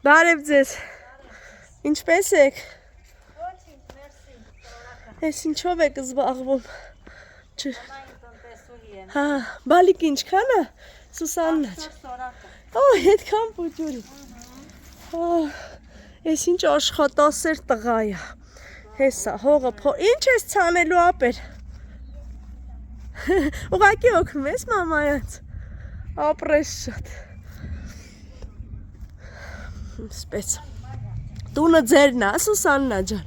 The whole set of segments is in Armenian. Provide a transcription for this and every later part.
Բարև ձեզ։ Ինչպես եք։ Ես ինչով եք զբաղվում։ Հա, բալիկ ինչքան է։ Սուսաննա։ Օ, այդքան փոքր։ Ես ինչ աշխատասեր տղա է։ Հեսա, հողը ինչ ես ցանելու ապեր։ Ուղղակի օգնում ես մամայից։ Ապրես շատ։ Սպեց։ Տունը ձերն է, Սուսաննա ջան։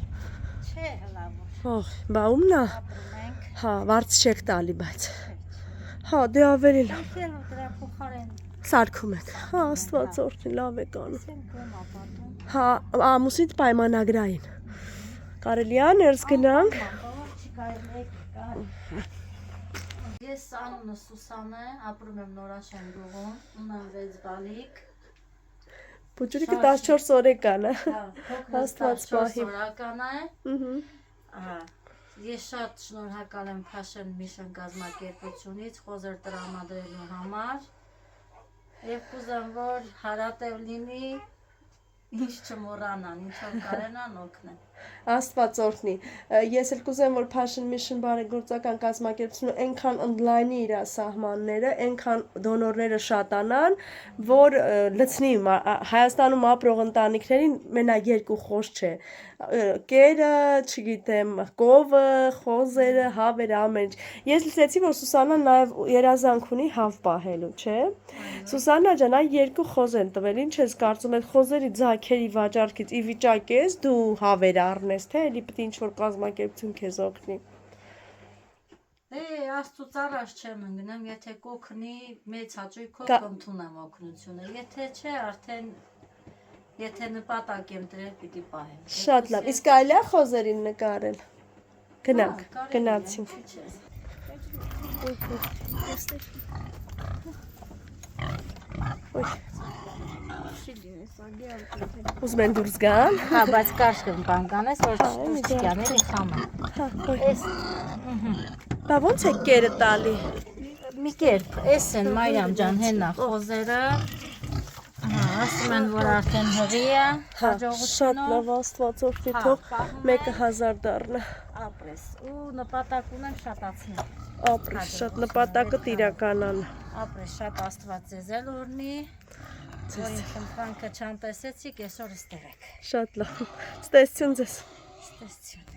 Չէ, հլավոր։ Ող, բա ումն է։ Հա, վարձ չեք տալի, բայց։ Հա, դե ավելի լավ։ Սարքում եք։ Հա, Աստված օրհնի, լավ եք անում։ Հա, ամուսինդ պայմանագրային։ Կարելի է ներս գնանք։ Ես անունը Սուսան է, ապրում եմ Նորաշեն գյուղում, ունեմ 6 բալիկ։ Փոքրիկը 14 օրեկան է։ Աստված պահի։ 14 օրական է։ Ես շատ շնորհակալ եմ Passion Mission կազմակերպությունից խոզեր տրամադրելու համար։ Եվ կուզեմ, որ հարատև լինի, ինչ չմոռանան, ինչով կարենան օգնեն։ Աստված օրհնի։ Ես էլ կուզեմ, որ Passion Mission բարեգործական կազմակերպությունը այնքան ընդլայնի իր սահմանները, այնքան դոնորները շատանան, որ լցնի Հայաստանում ապրող ընտանիքներին մենակ երկու խոզ չէ։ Կերը, չգիտեմ, կովը, խոզերը, հավերը, ամեն ինչ։ Ես լսեցի, որ Սուսաննան նաև երազանք ունի հավ պահելու, չէ։ Սուսաննա ջան, այ երկու խոզ են տվել, ինչ ես կարծում այդ խոզերի ձագերի վաճառքից ի վիճակ ես դու հավեր առնես, թե էլի պետք է ինչ-որ կազմակերպություն քեզ օգնի։ Դե Աստծուց առաջ չեմ ընկնեմ, եթե կօգնի մեծ հաճույքով կընդունեմ օգնությունը, եթե չէ, արդեն եթե նպատակ եմ դրել, պիտի պահեմ։ Շատ լավ, իսկ այլ է խոզերին նկարել։ Գնանք, գնացինք։ Ուզում են դուրս գան։ Հա, բայց կարճ բան կանես, որ չկյաների խամը։ Բա ո՞նց է կերը տալի։ Մի կերպ, էս են Մարիամ ջան, հենա խոզերը։ Ասում են, որ արդեն հղի է, հաջողությունով։ Շատ լավ, Աստված օրհնի, թող 1000 դառնա։ Ապրես, ու նպատակ ունեմ շատացնել։ Ապրես, շատ նպատակը իրականան։ Ապրես, շատ Աստված ձեզ էլ օրհնի։ Որ ինքն ֆրանքը չանտեսեցիք, այսօր ստեղեք։ Շատ լավ։ Ստեսություն ձեզ։ Ստեսություն։